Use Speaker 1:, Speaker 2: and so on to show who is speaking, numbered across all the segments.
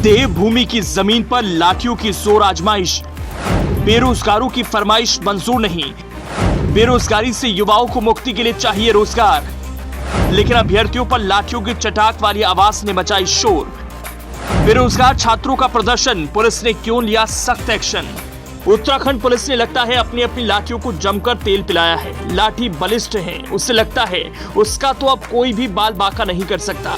Speaker 1: देवभूमि की जमीन पर लाठियों की जोर आजमाइश। बेरोजगारों की फरमाइश मंजूर नहीं। बेरोजगारी से युवाओं को मुक्ति के लिए चाहिए रोजगार, लेकिन अभ्यर्थियों पर लाठियों की चटाक वाली आवाज ने मचाई शोर। बेरोजगार छात्रों का प्रदर्शन, पुलिस ने क्यों लिया सख्त एक्शन? उत्तराखंड पुलिस ने लगता है अपनी अपनी लाठियों को जमकर तेल पिलाया है। लाठी बलिष्ठ है, उससे लगता है उसका तो अब कोई भी बाल बांका नहीं कर सकता,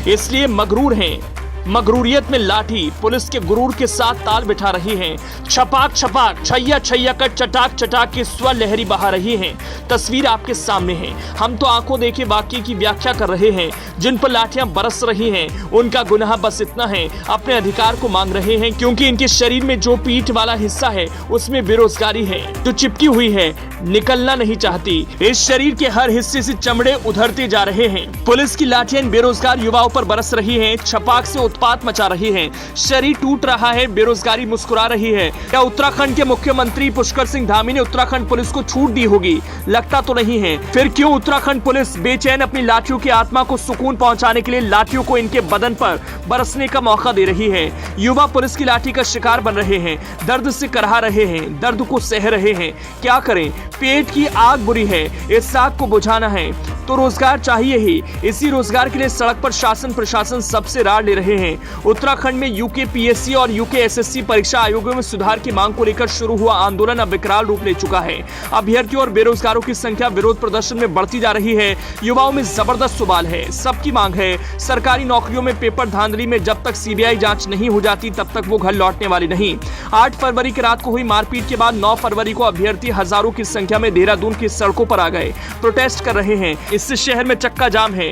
Speaker 1: इसलिए मगरूर हैं। मगरूरियत में लाठी पुलिस के गुरूर के साथ ताल बिठा रही है। छपाक छपाक, छैया छैया कर चटाक चटाक की स्वर लहरी बहा रही है। तस्वीर आपके सामने है। हम तो आंखों देखे वाक्य की व्याख्या कर रहे हैं। जिन पर लाठियां बरस रही हैं, उनका गुनाह बस इतना है, अपने अधिकार को मांग रहे हैं, क्योंकि इनके शरीर में जो पीठ वाला हिस्सा है उसमें बेरोजगारी है जो चिपकी हुई है, निकलना नहीं चाहती। इस शरीर के हर हिस्से से चमड़े उधरते जा रहे हैं। पुलिस की लाठियां इन बेरोजगार युवाओं पर बरस रही हैं, छपाक से उत्पात मचा रही हैं। शरीर टूट रहा है, बेरोजगारी मुस्कुरा रही है। क्या उत्तराखंड के मुख्यमंत्री पुष्कर सिंह धामी ने उत्तराखंड पुलिस को छूट दी होगी? लगता तो नहीं है। फिर क्यों उत्तराखंड पुलिस बेचैन अपनी लाठियों की आत्मा को सुकून पहुंचाने के लिए लाठियों को इनके बदन पर बरसने का मौका दे रही है? युवा पुलिस की लाठी का शिकार बन रहे हैं, दर्द से कराह रहे हैं, दर्द को सह रहे हैं। क्या करें? पेट की आग बुरी है, इस आग को बुझाना है तो रोजगार चाहिए ही। इसी रोजगार के लिए सड़क पर शासन प्रशासन सबसे रार ले रहे हैं। उत्तराखंड में यूके पीएससी और यूके एसएससी परीक्षा आयोगों में सुधार की मांग को लेकर शुरू हुआ आंदोलन अब विकराल रूप ले चुका है। अभ्यर्थियों और बेरोजगारों की संख्या विरोध प्रदर्शन में बढ़ती जा रही है। युवाओं में जबरदस्त सवाल है। सबकी मांग है सरकारी नौकरियों में पेपर धांधली में जब तक सीबीआई जांच नहीं हो जाती तब तक वो घर लौटने वाली नहीं। 8 फरवरी की रात को हुई मारपीट के बाद 9 फरवरी को अभ्यर्थी हजारों की संख्या में देहरादून की सड़कों पर आ गए, प्रोटेस्ट कर रहे हैं। इससे शहर में चक्का जाम है।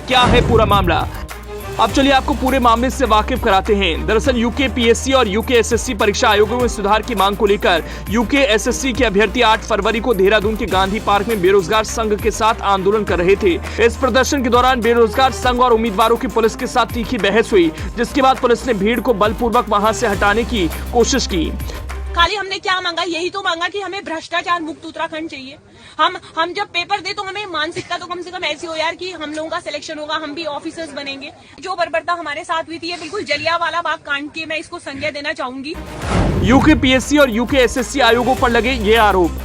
Speaker 1: क्या है पूरा मामला? अब चलिए आपको पूरे मामले से वाकिफ कराते हैं। दरअसल यूके पीएससी और यूके एसएससी परीक्षा आयोगों में सुधार की मांग को लेकर यूके एसएससी के अभ्यर्थी 8 फरवरी को देहरादून के गांधी पार्क में बेरोजगार संघ के साथ आंदोलन कर रहे थे। इस प्रदर्शन के दौरान बेरोजगार संघ और उम्मीदवारों की पुलिस के साथ तीखी बहस हुई, जिसके बाद पुलिस ने भीड़ को बलपूर्वक वहां से हटाने की कोशिश की।
Speaker 2: खाली हमने क्या मांगा? यही तो मांगा कि हमें भ्रष्टाचार मुक्त उत्तराखंड चाहिए। हम जब पेपर दे तो हमें मानसिकता तो कम से कम ऐसी हो यार कि हम लोगों का सिलेक्शन होगा, हम भी ऑफिसर्स बनेंगे। जो बर्बरता हमारे साथ हुई थी, ये बिल्कुल जलियांवाला बाग कांड के मैं इसको संज्ञा देना चाहूंगी।
Speaker 1: यूके पीएससी और यूके एसएससी आयोगों पर लगे ये आरोप।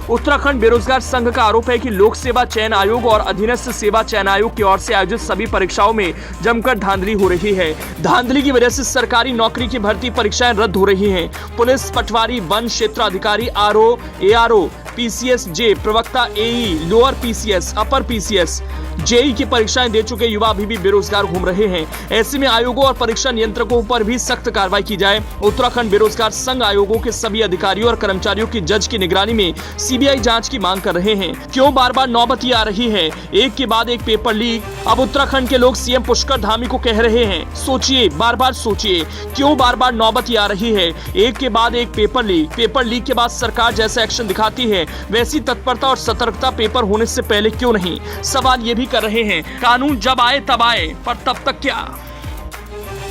Speaker 1: उत्तराखंड बेरोजगार संघ का आरोप है कि लोक सेवा चयन आयोग और अधीनस्थ सेवा चयन आयोग की ओर से आयोजित सभी परीक्षाओं में जमकर धांधली हो रही है। धांधली की वजह से सरकारी नौकरी की भर्ती परीक्षाएं रद्द हो रही हैं। पुलिस, पटवारी, वन क्षेत्र अधिकारी, आरओ, एआरओ, पीसीएस जे, प्रवक्ता, AE, lower PCS, upper PCS, JE की परीक्षाएं दे चुके युवा अभी भी बेरोजगार घूम रहे हैं। ऐसे में आयोगों और परीक्षा नियंत्रकों पर भी सख्त कार्रवाई की जाए। उत्तराखंड बेरोजगार संघ आयोगों के सभी अधिकारियों और कर्मचारियों की जज की निगरानी में सीबीआई जांच की मांग कर रहे हैं। क्यों बार बार नौबत आ रही है? एक के बाद एक पेपर लीक। अब उत्तराखंड के लोग सीएम पुष्कर धामी को कह रहे हैं, सोचिए, बार बार सोचिए, क्यों बार बार नौबत आ रही है? एक के बाद एक पेपर लीक के बाद सरकार जैसा एक्शन दिखाती है वैसी तत्परता और सतर्कता पेपर होने से पहले क्यों नहीं? सवाल ये भी कर रहे हैं, कानून जब आए तब आए, पर तब तक क्या?